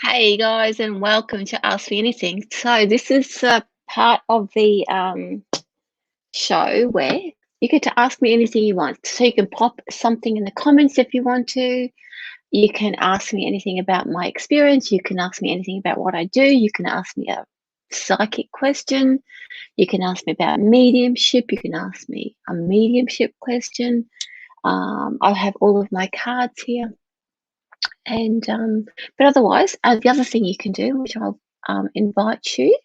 Hey guys, and welcome to Ask Me Anything. So this is part of the show where you get to ask me anything you want. So you can pop something in the comments if you want to. You can ask me anything about my experience. You can ask me anything about what I do. You can ask me a psychic question. You can ask me about mediumship. You can ask me a mediumship question. I have all of my cards here. And but otherwise, the other thing you can do, which I'll invite you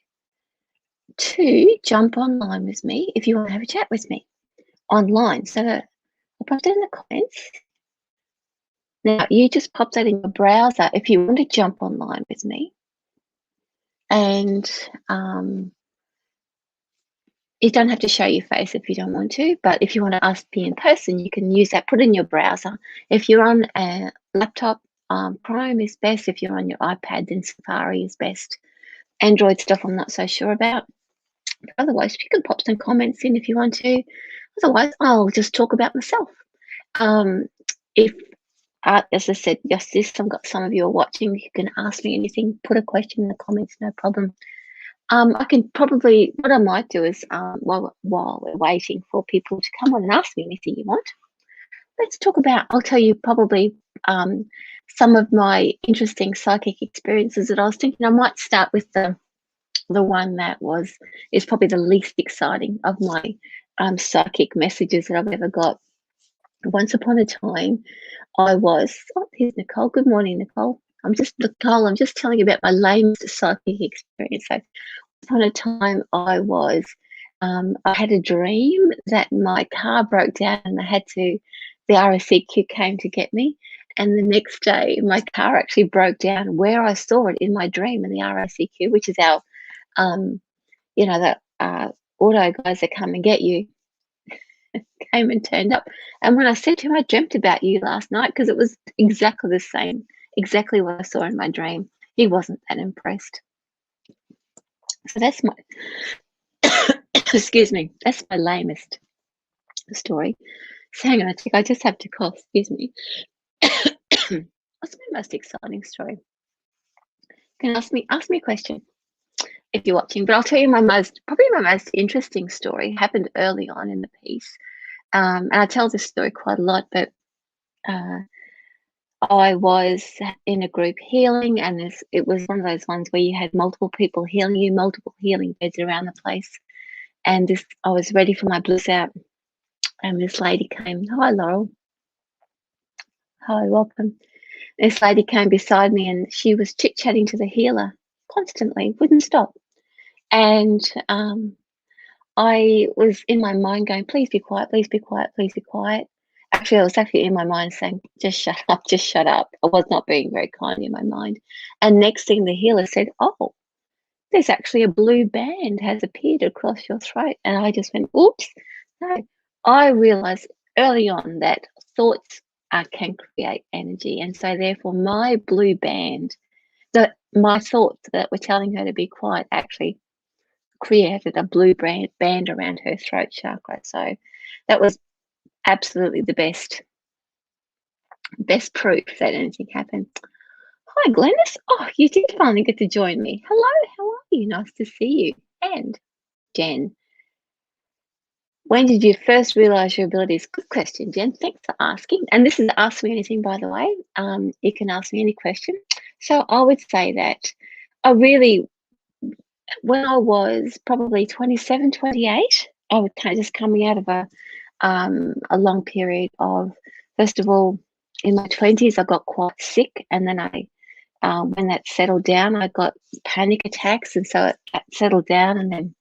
to jump online with me if you want to have a chat with me online. So I'll pop that in the comments. Now you just pop that in your browser if you want to jump online with me, and you don't have to show your face if you don't want to. But if you want to ask me in person, you can use that. Put it in your browser. If you're on a laptop, Chrome is best. If you're on your iPad, then Safari is best. Android stuff I'm not so sure about. But otherwise, you can pop some comments in if you want to. Otherwise, I'll just talk about myself. If, as I said, just this, I've got some of you are watching, you can ask me anything, put a question in the comments, no problem. I can probably, what I might do is, while we're waiting for people to come on and ask me anything you want, let's talk about, I'll tell you probably some of my interesting psychic experiences that I was thinking. I might start with the one that is probably the least exciting of my psychic messages that I've ever got. Once upon a time, I was, here's Nicole. Good morning, Nicole. I'm just telling you about my lamest psychic experience. So, once upon a time, I had a dream that my car broke down and the RACQ came to get me. And the next day, my car actually broke down where I saw it in my dream in the RACQ, which is our, the auto guys that come and get you, came and turned up. And when I said to him, I dreamt about you last night, because it was exactly the same, exactly what I saw in my dream. He wasn't that impressed. So that's my, excuse me, that's my lamest story. So hang on, I just have to cough, excuse me. What's my most exciting story? You can ask me a question if you're watching, but I'll tell you probably my most interesting story happened early on in the piece. And I tell this story quite a lot, but I was in a group healing, and it was one of those ones where you had multiple people healing you, multiple healing beds around the place. And I was ready for my bliss out, and this lady came. Hi, Laurel. Hi, welcome. This lady came beside me, and she was chit-chatting to the healer constantly, wouldn't stop. And I was in my mind going, please be quiet, please be quiet, please be quiet. Actually, I was actually in my mind saying, just shut up, just shut up. I was not being very kind in my mind. And next thing the healer said, oh, there's actually a blue band has appeared across your throat. And I just went, oops. No, I realized early on that thoughts can create energy. And so therefore my blue band, my thoughts that were telling her to be quiet actually created a blue band around her throat chakra. So that was absolutely the best proof that anything happened. Hi, Glennis. Oh, you did finally get to join me. Hello, how are you? Nice to see you. And Jen, when did you first realize your abilities? Good question, Jen. Thanks for asking. And this is Ask Me Anything, by the way. You can ask me any question. So I would say that when I was probably 27, 28, I was kind of just coming out of a long period of, first of all, in my 20s, I got quite sick. And then when that settled down, I got panic attacks. And so it settled down. And then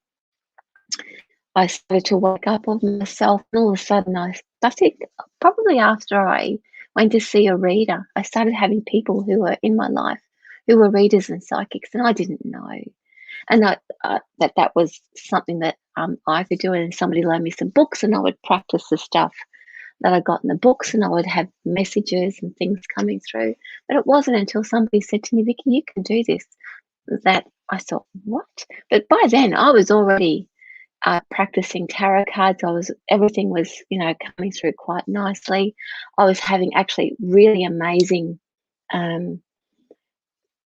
I started to wake up of myself. And all of a sudden, I think probably after I went to see a reader, I started having people who were in my life who were readers and psychics. And I didn't know. And that was something that I could do. And somebody loaned me some books, and I would practice the stuff that I got in the books, and I would have messages and things coming through. But it wasn't until somebody said to me, Vicky, you can do this, that I thought, what? But by then I was already practicing tarot cards. Everything was, coming through quite nicely. I was having actually really amazing um,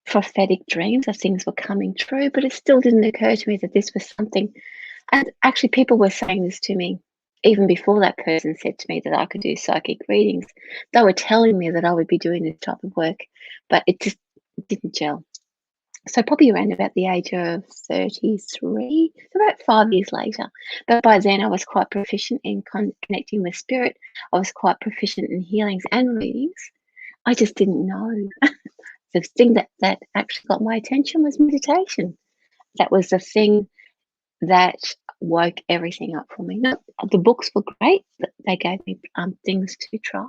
prophetic dreams of things were coming true, but it still didn't occur to me that this was something. And actually, people were saying this to me even before that person said to me that I could do psychic readings. They were telling me that I would be doing this type of work, but it just didn't gel. So probably around about the age of 33, so about 5 years later. But by then I was quite proficient in connecting with spirit. I was quite proficient in healings and readings. I just didn't know. The thing that actually got my attention was meditation. That was the thing that woke everything up for me. No, the books were great. They gave me things to try,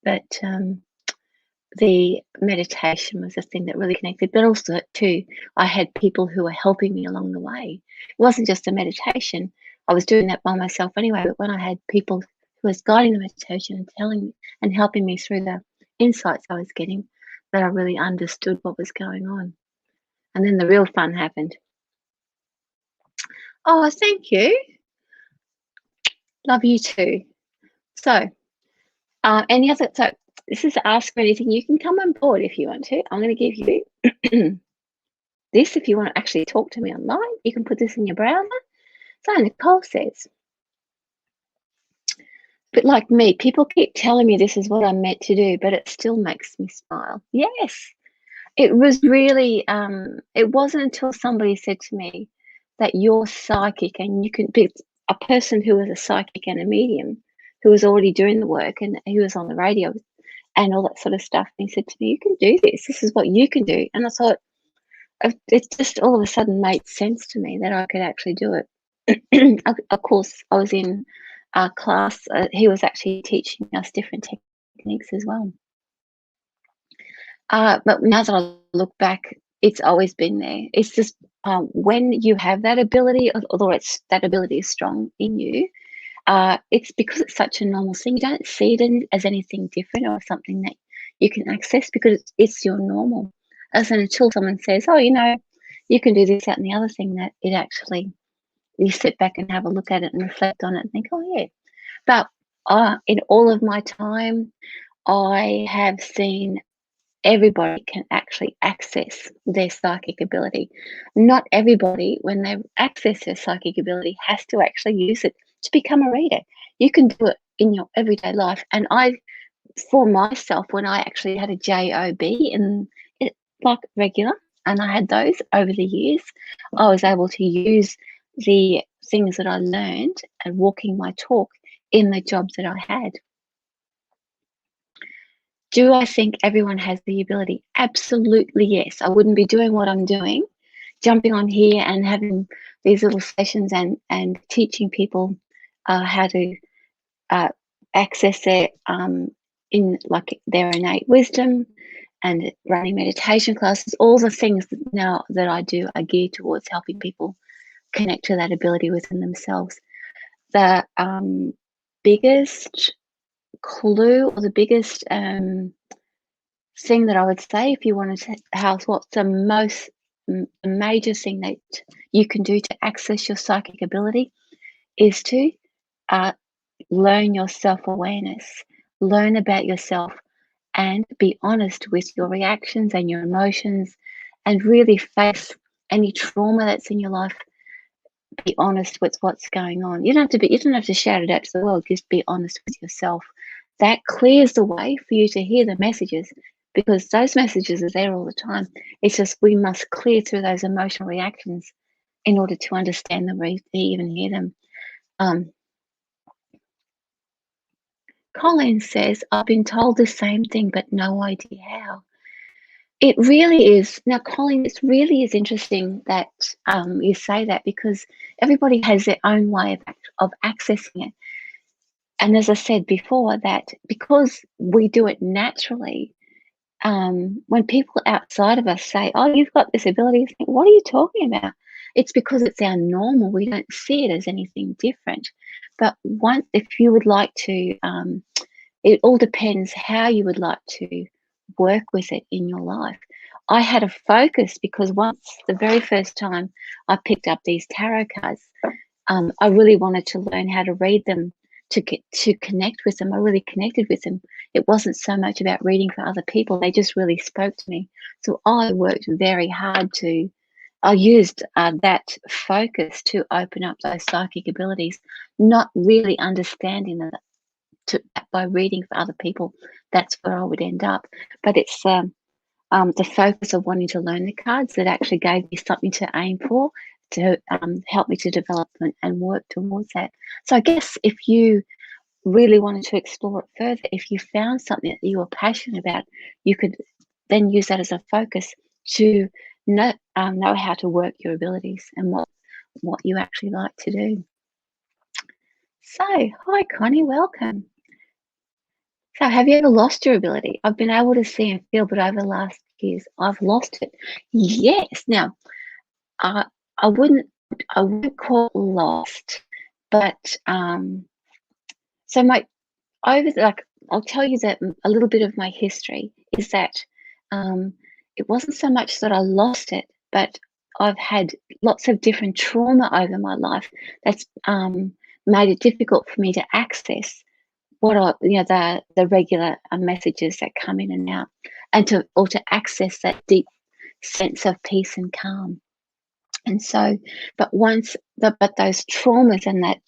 but the meditation was the thing that really connected. But also, too, I had people who were helping me along the way. It wasn't just a meditation. I was doing that by myself anyway. But when I had people who was guiding the meditation and telling me and helping me through the insights I was getting, that I really understood what was going on. And then the real fun happened. Oh, thank you. Love you too. So, any other? So, this is Ask for Anything. You can come on board if you want to. I'm going to give you this if you want to actually talk to me online. You can put this in your browser. So, Nicole says, but like me, people keep telling me this is what I'm meant to do, but it still makes me smile. Yes, it was really, it wasn't until somebody said to me that you're psychic and you can be a person who was a psychic and a medium who was already doing the work and he was on the radio and all that sort of stuff. And he said to me, you can do this. This is what you can do. And I thought, it just all of a sudden made sense to me that I could actually do it. Of course, I was in a class. He was actually teaching us different techniques as well. But now that I look back, it's always been there. It's just when you have that ability, although that ability is strong in you, it's because it's such a normal thing. You don't see it as anything different or something that you can access because it's your normal. As until someone says, "Oh, you can do this, that, and the other thing," that it actually you sit back and have a look at it and reflect on it and think, "Oh, yeah." But in all of my time, I have seen everybody can actually access their psychic ability. Not everybody, when they access their psychic ability, has to actually use it to become a reader. You can do it in your everyday life. And for myself, when I actually had a job in it, like regular, and I had those over the years, I was able to use the things that I learned and walking my talk in the jobs that I had. Do I think everyone has the ability? Absolutely, yes. I wouldn't be doing what I'm doing, jumping on here and having these little sessions and teaching people how to access their innate wisdom and running meditation classes. All the things now that I do are geared towards helping people connect to that ability within themselves. The biggest clue or the biggest thing that I would say, if you wanted to house what's the most major thing that you can do to access your psychic ability, is to uh, learn your self-awareness, learn about yourself, and be honest with your reactions and your emotions, and really face any trauma that's in your life. Be honest with what's going on. You don't have to shout it out to the world. Just be honest with yourself. That clears the way for you to hear the messages, because those messages are there all the time. It's just we must clear through those emotional reactions in order to understand them, or even hear them. Colin says, I've been told the same thing, but no idea how. It really is. Now, Colin, it really is interesting that you say that, because everybody has their own way of accessing it. And as I said before, that because we do it naturally, when people outside of us say, "Oh, you've got this ability," you think, "What are you talking about?" It's because it's our normal. We don't see it as anything different. But once, if you would like to, it all depends how you would like to work with it in your life. I had a focus because once the very first time I picked up these tarot cards, I really wanted to learn how to read them, to connect with them. I really connected with them. It wasn't so much about reading for other people; they just really spoke to me. So I worked very hard to. I used that focus to open up those psychic abilities, not really understanding that by reading for other people, that's where I would end up. But it's the focus of wanting to learn the cards that actually gave me something to aim for, to help me to develop and work towards that. So I guess if you really wanted to explore it further, if you found something that you were passionate about, you could then use that as a focus to know how to work your abilities and what you actually like to do. So, hi Connie, welcome. So, have you ever lost your ability? I've been able to see and feel, but over the last years, I've lost it. Yes. Now, uh, I wouldn't, I wouldn't call it lost, but so my over like I'll tell you that a little bit of my history is that um, it wasn't so much that I lost it, but I've had lots of different trauma over my life that's made it difficult for me to access what are the regular messages that come in and out, and to access that deep sense of peace and calm. And so, but those traumas and that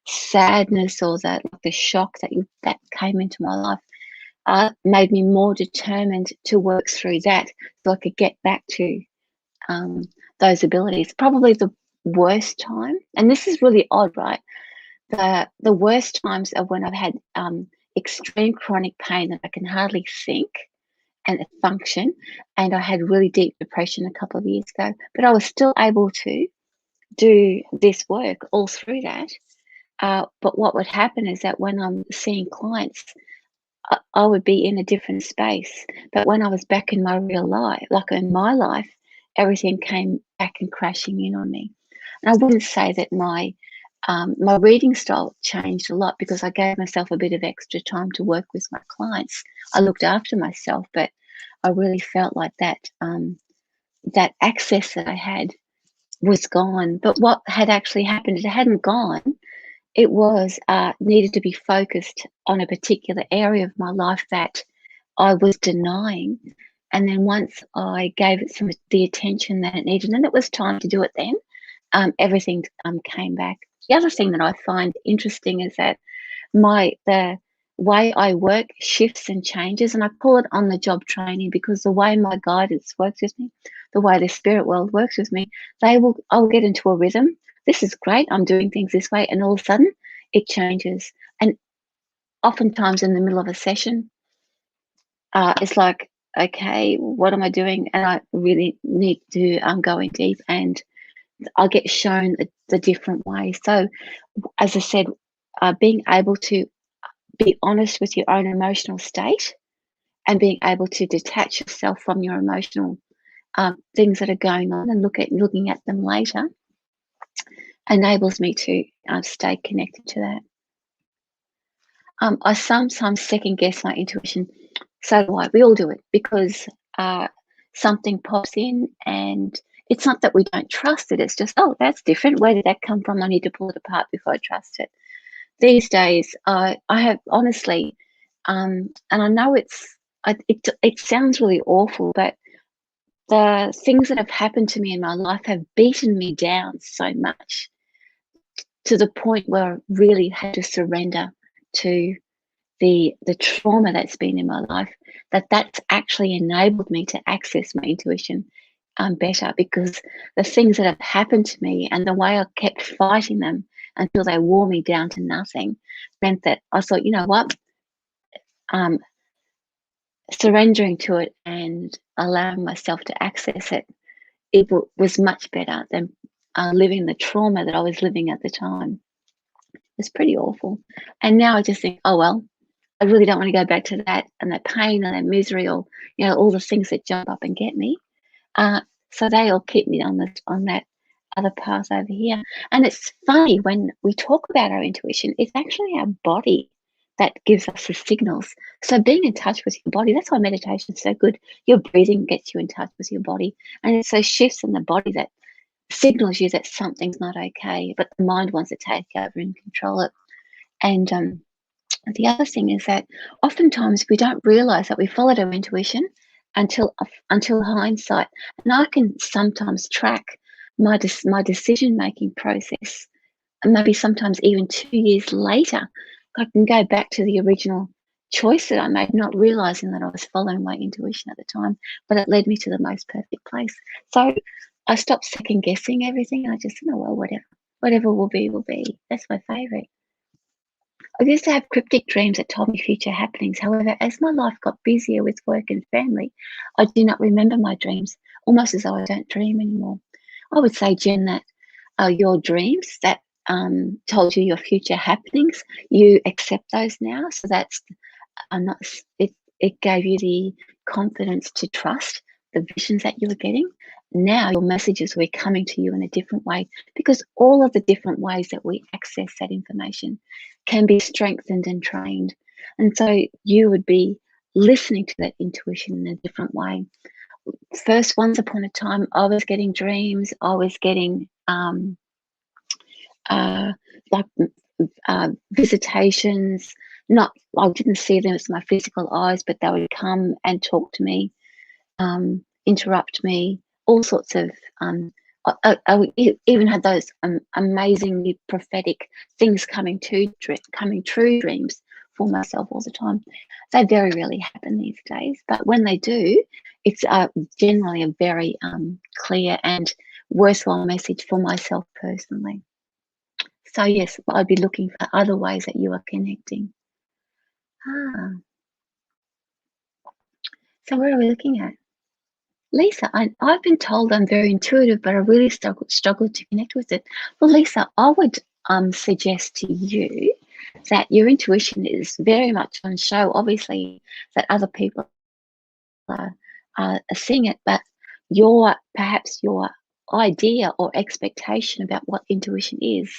sadness or that the shock that came into my life made me more determined to work through that, so I could get back to um, those abilities. Probably the worst time, and this is really odd, right? The worst times are when I've had extreme chronic pain that I can hardly think and function, and I had really deep depression a couple of years ago. But I was still able to do this work all through that. But what would happen is that when I'm seeing clients, I would be in a different space. But when I was back in my real life, like in my life, everything came back and crashing in on me. And I wouldn't say that my reading style changed a lot because I gave myself a bit of extra time to work with my clients. I looked after myself, but I really felt like that access that I had was gone. But what had actually happened, it hadn't gone. It was needed to be focused on a particular area of my life that I was denying. And then once I gave it the attention that it needed, and it was time to do it then, everything came back. The other thing that I find interesting is that the way I work shifts and changes, and I call it on the job training because the way my guidance works with me, the way the spirit world works with me, I'll get into a rhythm. This is great. I'm doing things this way, and all of a sudden it changes. And oftentimes in the middle of a session, it's like, okay, what am I doing? And I really need to go in deep, and I'll get shown the different ways. So, as I said, being able to be honest with your own emotional state and being able to detach yourself from your emotional things that are going on and looking at them later enables me to stay connected to that. I sometimes second guess my intuition. So do I. We all do it because something pops in, and it's not that we don't trust it. It's just, oh, that's different. Where did that come from? I need to pull it apart before I trust it. These days, I have honestly, and I know it sounds really awful, but the things that have happened to me in my life have beaten me down so much to the point where I really had to surrender to the trauma that's been in my life, that's actually enabled me to access my intuition better, because the things that have happened to me and the way I kept fighting them until they wore me down to nothing meant that I thought, you know what, um, surrendering to it and allowing myself to access it, was much better than living the trauma that I was living at the time. It's pretty awful. And now I just think, oh well, I really don't want to go back to that and that pain and that misery, or all the things that jump up and get me. Uh, so they all keep me on that other path over here. And it's funny when we talk about our intuition, it's actually our body that gives us the signals. So being in touch with your body, that's why meditation is so good. Your breathing gets you in touch with your body. And it's those shifts in the body that signals you that something's not okay, but the mind wants to take over and control it. And the other thing is that oftentimes we don't realize that we followed our intuition until hindsight. And I can sometimes track my decision making process, and maybe sometimes even 2 years later, I can go back to the original choice that I made, not realizing that I was following my intuition at the time, but it led me to the most perfect place. So I stopped second guessing everything. I just said, oh well, whatever will be, will be. That's my favorite. I used to have cryptic dreams that told me future happenings. However, as my life got busier with work and family, I do not remember my dreams, almost as though I don't dream anymore. I would say, Jen, that your dreams that told you your future happenings, you accept those now. So that's not, it gave you the confidence to trust the visions that you were getting. Now your messages were coming to you in a different way, because all of the different ways that we access that information can be strengthened and trained. And so you would be listening to that intuition in a different way. First, once upon a time, I was getting dreams, I was getting like visitations. Not, I didn't see them as my physical eyes, but they would come and talk to me, interrupt me, all sorts of. I even had those amazingly prophetic things coming true dreams for myself all the time. They very rarely happen these days, but when they do, it's generally a very clear and worthwhile message for myself personally. So yes, I'd be looking for other ways that you are connecting. Ah, so what are we looking at? Lisa, I've been told I'm very intuitive, but I really struggle to connect with it. Well, Lisa, I would suggest to you that your intuition is very much on show. Obviously, that other people are seeing it, but perhaps your idea or expectation about what intuition is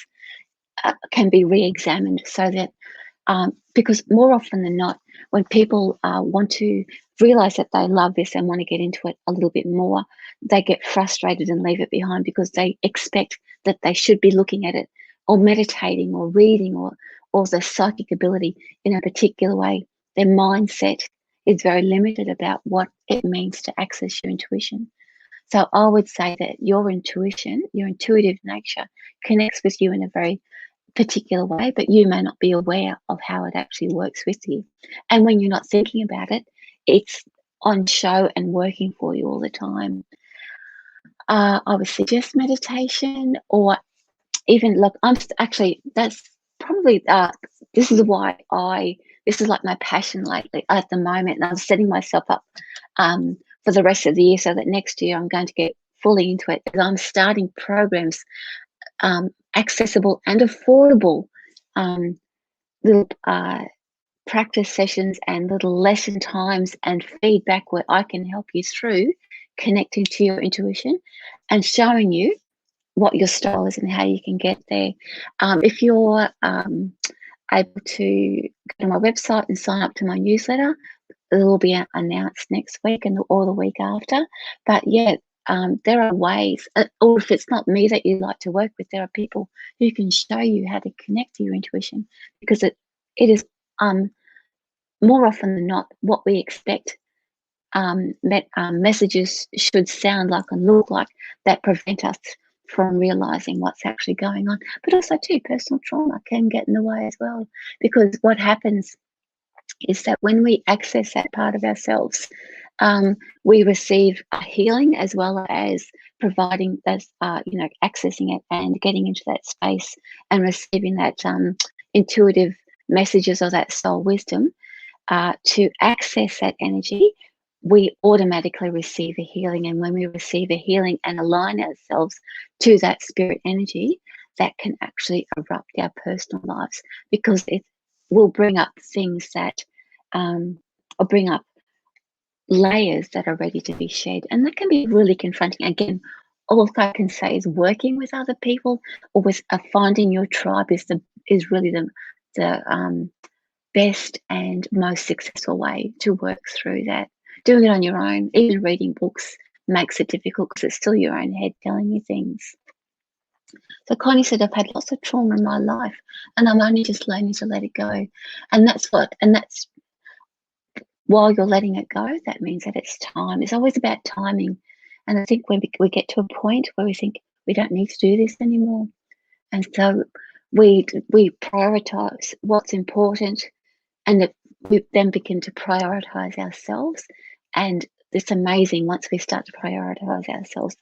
can be re-examined, so that because more often than not, when people want to realize that they love this and want to get into it a little bit more, they get frustrated and leave it behind because they expect that they should be looking at it or meditating or reading or the psychic ability in a particular way. Their mindset is very limited about what it means to access your intuition. So I would say that your intuition, your intuitive nature, connects with you in a very particular way, but you may not be aware of how it actually works with you. And when you're not thinking about it, it's on show and working for you all the time. I would suggest meditation, or even look. Actually, that's probably this is why this is like my passion lately at the moment, and I'm setting myself up for the rest of the year so that next year I'm going to get fully into it. Because I'm starting programs, accessible and affordable, little practice sessions and little lesson times and feedback where I can help you through connecting to your intuition and showing you what your style is and how you can get there. If you're able to go to my website and sign up to my newsletter, it will be announced next week or the week after. But yeah, there are ways, or if it's not me that you like to work with, there are people who can show you how to connect to your intuition, because it is more often than not what we expect messages should sound like and look like that prevent us from realizing what's actually going on. But also too, personal trauma can get in the way as well, because what happens is that when we access that part of ourselves, we receive a healing as well as providing that, accessing it and getting into that space and receiving that intuitive messages or that soul wisdom. To access that energy, we automatically receive a healing. And when we receive a healing and align ourselves to that spirit energy, that can actually erupt our personal lives, because it will bring up things that or bring up layers that are ready to be shed. And that can be really confronting. Again, all I can say is working with other people or with finding your tribe is really the best and most successful way to work through that. Doing it on your own, even reading books, makes it difficult because it's still your own head telling you things. So Connie said, I've had lots of trauma in my life and I'm only just learning to let it go. And that's while you're letting it go, that means that it's time. It's always about timing. And I think when we get to a point where we think we don't need to do this anymore. And so we prioritize what's important, and that we then begin to prioritize ourselves. And it's amazing once we start to prioritize ourselves,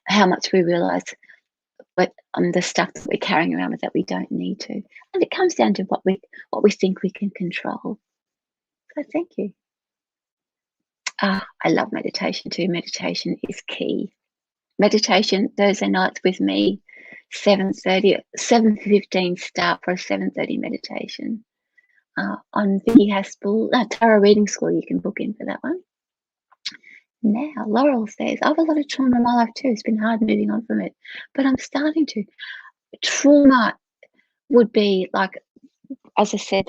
how much we realize the stuff that we're carrying around with that we don't need to. And it comes down to what we think we can control. So thank you. I love meditation too. Meditation is key. Meditation Thursday nights with me, 7:15 start for a 7:30 meditation. On Vicki Tarot Reading School, you can book in for that one. Now, Laurel says, I have a lot of trauma in my life too. It's been hard moving on from it, but I'm starting to. Trauma would be like, as I said,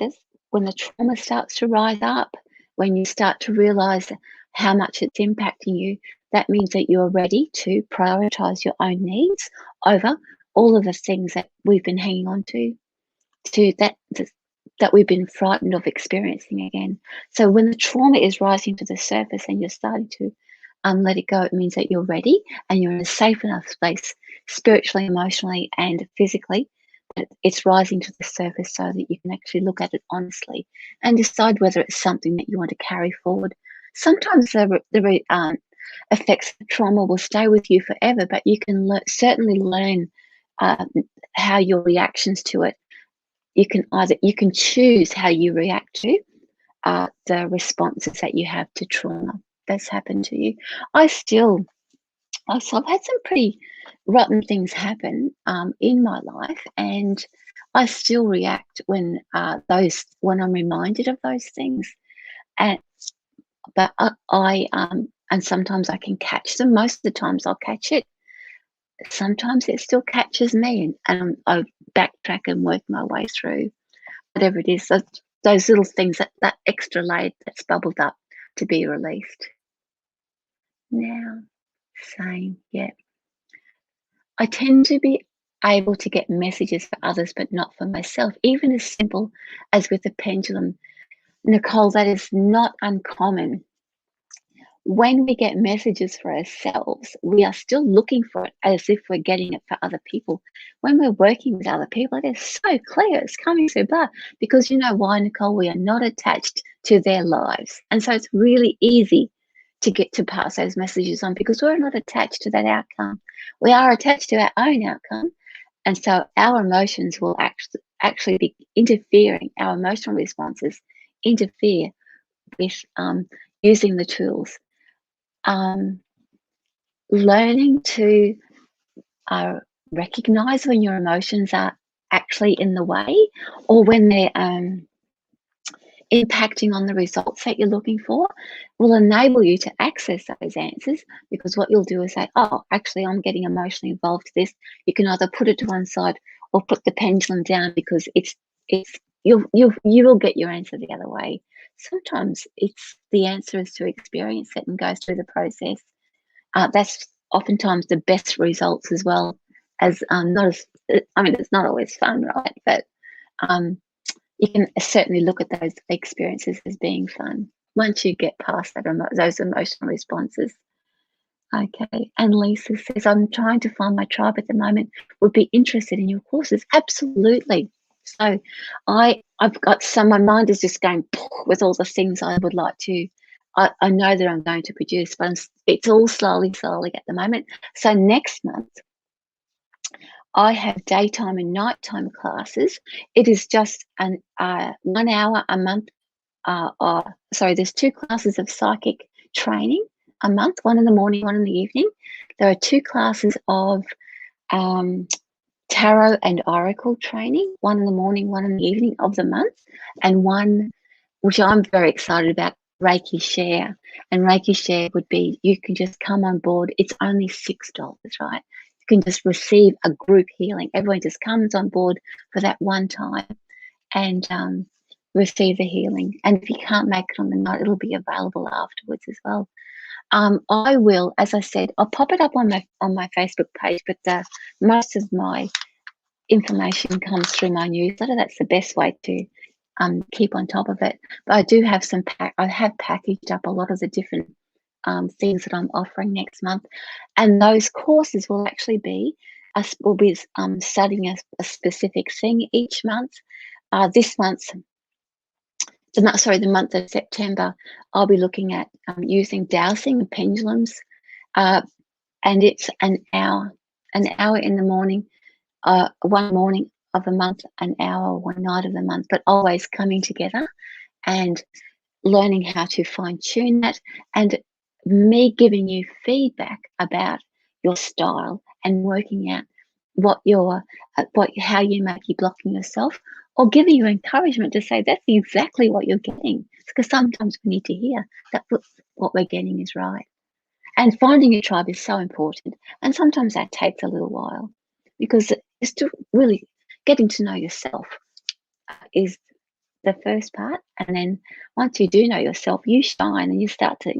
when the trauma starts to rise up, when you start to realize how much it's impacting you, that means that you're ready to prioritize your own needs over all of the things that we've been hanging on to that we've been frightened of experiencing again. So when the trauma is rising to the surface and you're starting to let it go, it means that you're ready and you're in a safe enough space, spiritually, emotionally, and physically, that it's rising to the surface so that you can actually look at it honestly and decide whether it's something that you want to carry forward. Sometimes the effects of trauma will stay with you forever, but you can certainly learn how your reactions to it. You can choose how you react to the responses that you have to trauma that's happened to you. I've had some pretty rotten things happen in my life, and I still react when I'm reminded of those things. But and sometimes I can catch them. Most of the times I'll catch it. Sometimes it still catches me, and I backtrack and work my way through whatever it is. Those little things, that extra layer that's bubbled up to be released. Now, same, yeah. I tend to be able to get messages for others, but not for myself, even as simple as with the pendulum. Nicole, that is not uncommon. When we get messages for ourselves, we are still looking for it as if we're getting it for other people. When we're working with other people, it is so clear, it's coming so bad. Because you know why, Nicole? We are not attached to their lives. And so it's really easy to get to pass those messages on because we're not attached to that outcome. We are attached to our own outcome. And so our emotions will actually be interfering, our emotional responses interfere with using the tools. Learning to recognize when your emotions are actually in the way or when they're impacting on the results that you're looking for will enable you to access those answers, because what you'll do is say, oh, actually, I'm getting emotionally involved with this. You can either put it to one side or put the pendulum down, because you will get your answer the other way. Sometimes the answer is to experience it and go through the process. That's oftentimes the best results as well as it's not always fun, right? But you can certainly look at those experiences as being fun once you get past those emotional responses. Okay, and Lisa says, I'm trying to find my tribe at the moment. Would be interested in your courses. Absolutely. So I've got my mind is just going with all the things I would like to. I know that I'm going to produce, but it's all slowly at the moment. So next month, I have daytime and nighttime classes. It is just 1 hour a month. There's 2 classes of psychic training a month, one in the morning, one in the evening. There are 2 classes of tarot and oracle training, one in the morning, one in the evening of the month, and one which I'm very excited about, Reiki Share. And Reiki Share would be you can just come on board. It's only $6, right? You can just receive a group healing. Everyone just comes on board for that one time and receive the healing. And if you can't make it on the night, it'll be available afterwards as well. I will, as I said, I'll pop it up on my Facebook page, but most of my information comes through my newsletter. That's the best way to keep on top of it. But I do have I have packaged up a lot of the different things that I'm offering next month, and those courses will actually be us. We'll be studying a specific thing each month. This month, the month of September, I'll be looking at using dowsing and pendulums, and it's an hour in the morning, one morning of the month, an hour one night of the month, but always coming together and learning how to fine tune that, and me giving you feedback about your style and working out how you might be blocking yourself, or giving you encouragement to say that's exactly what you're getting. Because sometimes we need to hear that what we're getting is right. And finding your tribe is so important. And sometimes that takes a little while, because it's to really getting to know yourself is the first part. And then once you do know yourself, you shine and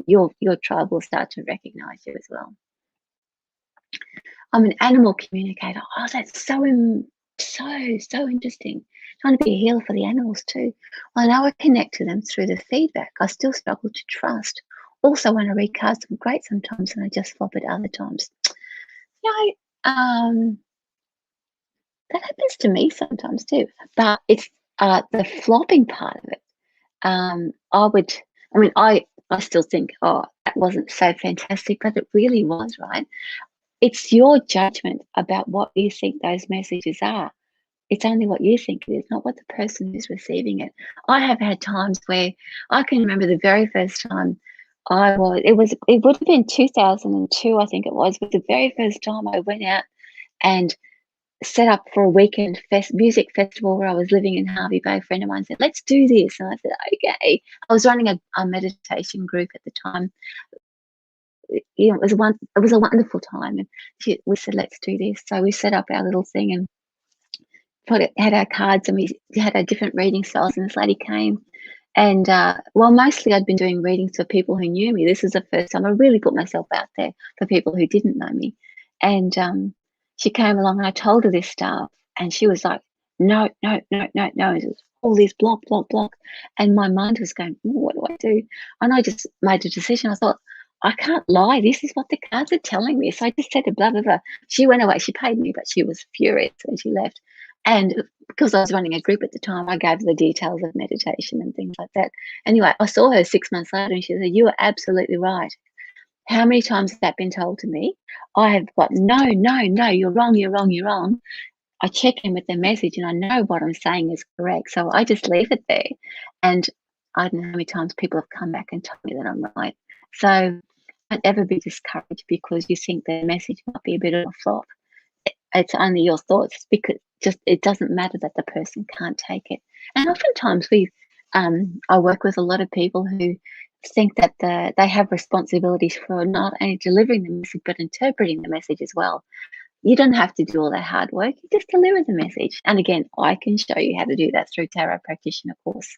your tribe will start to recognize you as well. I'm an animal communicator. Oh, that's so interesting. Trying to be a healer for the animals too. Well, now I connect to them through the feedback. I still struggle to trust. Also, when I read cards, I'm great sometimes, and I just flop it other times. That happens to me sometimes too. But it's the flopping part of it. I still think, oh, that wasn't so fantastic, but it really was, right? It's your judgment about what you think those messages are. It's only what you think it is, not what the person who's receiving it. I have had times where I can remember the very first time it would have been 2002, I think it was the very first time I went out and set up for a weekend music festival where I was living in Harvey Bay. A friend of mine said, let's do this. And I said, okay. I was running a meditation group at the time. It was a wonderful time. And we said, let's do this. So we set up our little thing and had our cards, and we had our different reading styles. And this lady came. And mostly I'd been doing readings for people who knew me. This is the first time I really put myself out there for people who didn't know me. And she came along and I told her this stuff, and she was like, no. It was all this block. And my mind was going, what do I do? And I just made a decision. I thought, I can't lie. This is what the cards are telling me. So I just said, blah, blah, blah. She went away. She paid me, but she was furious when she left. And because I was running a group at the time, I gave the details of meditation and things like that. Anyway, I saw her 6 months later and she said, you are absolutely right. How many times has that been told to me? I have got, no, you're wrong. I check in with the message and I know what I'm saying is correct. So I just leave it there. And I don't know how many times people have come back and told me that I'm right. So don't ever be discouraged because you think the message might be a bit of a flop. It's only your thoughts, because it doesn't matter that the person can't take it. And oftentimes I work with a lot of people who think that they have responsibilities for not only delivering the message but interpreting the message as well. You don't have to do all that hard work. You just deliver the message. And again, I can show you how to do that through Tarot Practitioner course.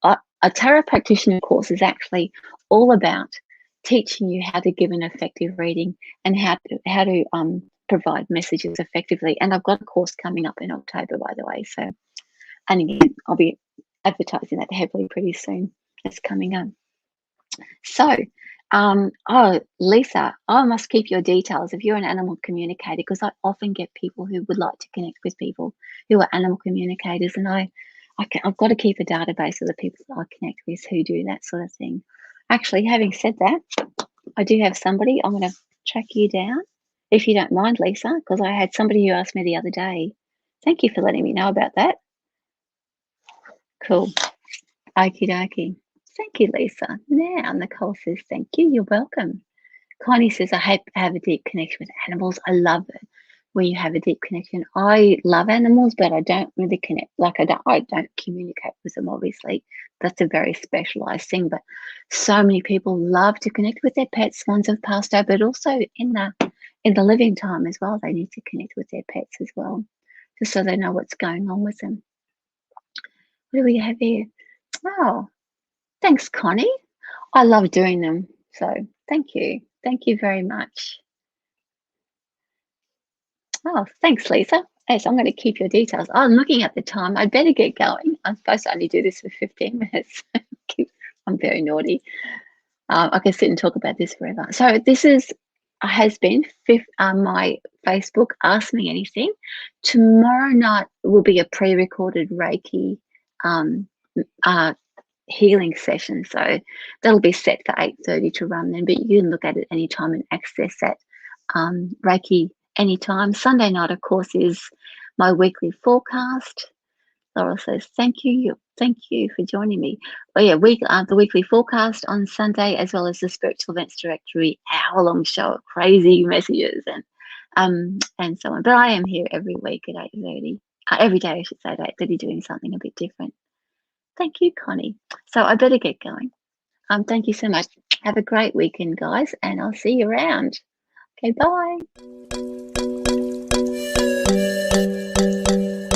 A Tarot Practitioner course is actually all about teaching you how to give an effective reading and how to provide messages effectively. And I've got a course coming up in October, by the way. So, and again, I'll be advertising that heavily pretty soon. It's coming up. So, Lisa, I must keep your details if you're an animal communicator, because I often get people who would like to connect with people who are animal communicators, and I've got to keep a database of the people that I connect with who do that sort of thing. Actually, having said that, I do have somebody. I'm going to track you down, if you don't mind, Lisa, because I had somebody who asked me the other day. Thank you for letting me know about that. Cool. Okie dokie. Thank you, Lisa. Now, Nicole says, thank you. You're welcome. Connie says, I have a deep connection with animals. I love it. where you have a deep connection. I love animals, but I don't really connect. Like I don't communicate with them. Obviously, that's a very specialized thing. But so many people love to connect with their pets. Ones have passed out, but also in the living time as well. They need to connect with their pets as well, just so they know what's going on with them. What do we have here? Oh, thanks, Connie. I love doing them. So thank you. Thank you very much. Oh, thanks, Lisa. Yes, I'm going to keep your details. Oh, I'm looking at the time. I'd better get going. I'm supposed to only do this for 15 minutes. I'm very naughty. I can sit and talk about this forever. So this has been my Facebook Ask Me Anything. Tomorrow night will be a pre-recorded Reiki um, uh, healing session. So that'll be set for 8:30 to run then, but you can look at it anytime and access that Reiki anytime. Sunday night, of course, is my weekly forecast. Laura says, thank you for joining me. Oh yeah, the weekly forecast on Sunday, as well as the Spiritual Events Directory hour-long show of crazy messages and so on. But I am here every week at 8:30, every day I should say at 8:30, doing something a bit different. Thank you, Connie. So I better get going. Thank you so much. Have a great weekend, guys, and I'll see you around. Okay, bye.